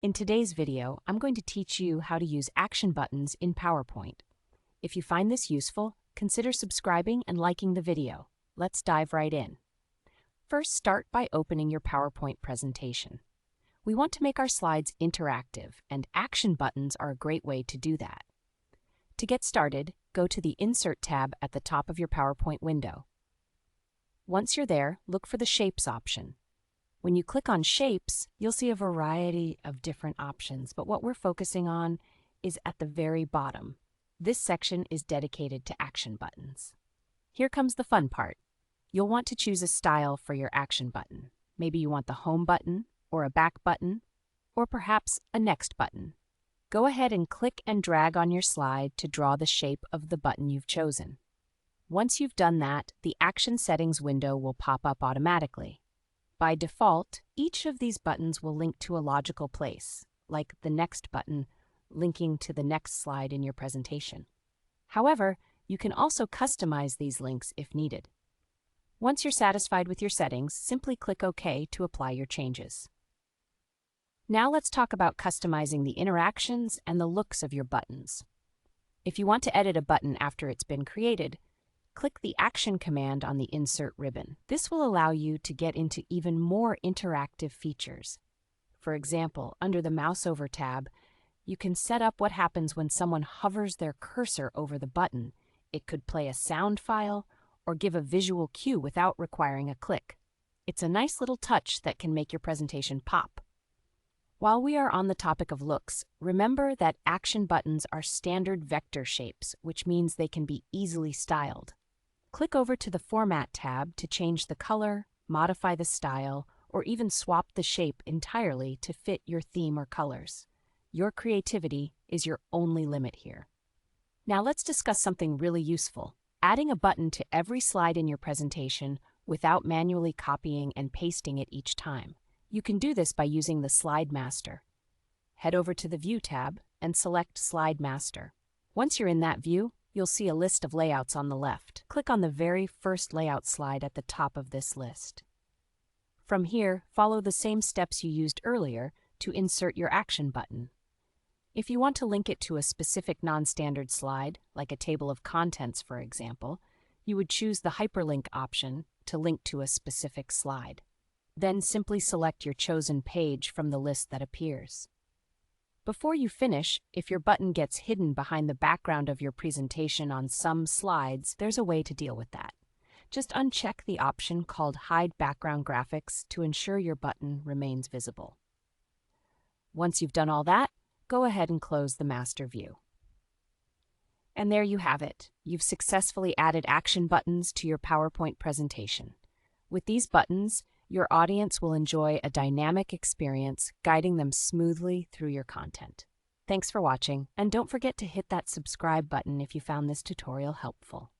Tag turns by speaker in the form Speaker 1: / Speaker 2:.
Speaker 1: In today's video, I'm going to teach you how to use action buttons in PowerPoint. If you find this useful, consider subscribing and liking the video. Let's dive right in. First, start by opening your PowerPoint presentation. We want to make our slides interactive, and action buttons are a great way to do that. To get started, go to the Insert tab at the top of your PowerPoint window. Once you're there, look for the Shapes option. When you click on Shapes, you'll see a variety of different options, but what we're focusing on is at the very bottom. This section is dedicated to action buttons. Here comes the fun part. You'll want to choose a style for your action button. Maybe you want the Home button, or a Back button, or perhaps a Next button. Go ahead and click and drag on your slide to draw the shape of the button you've chosen. Once you've done that, the Action Settings window will pop up automatically. By default, each of these buttons will link to a logical place, like the Next button linking to the next slide in your presentation. However, you can also customize these links if needed. Once you're satisfied with your settings, simply click OK to apply your changes. Now let's talk about customizing the interactions and the looks of your buttons. If you want to edit a button after it's been created, click the Action command on the Insert ribbon. This will allow you to get into even more interactive features. For example, under the Mouse Over tab, you can set up what happens when someone hovers their cursor over the button. It could play a sound file or give a visual cue without requiring a click. It's a nice little touch that can make your presentation pop. While we are on the topic of looks, remember that action buttons are standard vector shapes, which means they can be easily styled. Click over to the Format tab to change the color, modify the style, or even swap the shape entirely to fit your theme or colors. Your creativity is your only limit here. Now let's discuss something really useful: adding a button to every slide in your presentation without manually copying and pasting it each time. You can do this by using the Slide Master. Head over to the View tab and select Slide Master. Once you're in that view, you'll see a list of layouts on the left. Click on the very first layout slide at the top of this list. From here, follow the same steps you used earlier to insert your action button. If you want to link it to a specific non-standard slide, like a table of contents for example, you would choose the hyperlink option to link to a specific slide. Then simply select your chosen page from the list that appears. Before you finish, if your button gets hidden behind the background of your presentation on some slides, there's a way to deal with that. Just uncheck the option called Hide Background Graphics to ensure your button remains visible. Once you've done all that, go ahead and close the master view. And there you have it. You've successfully added action buttons to your PowerPoint presentation. With these buttons, your audience will enjoy a dynamic experience, guiding them smoothly through your content. Thanks for watching, and don't forget to hit that subscribe button if you found this tutorial helpful.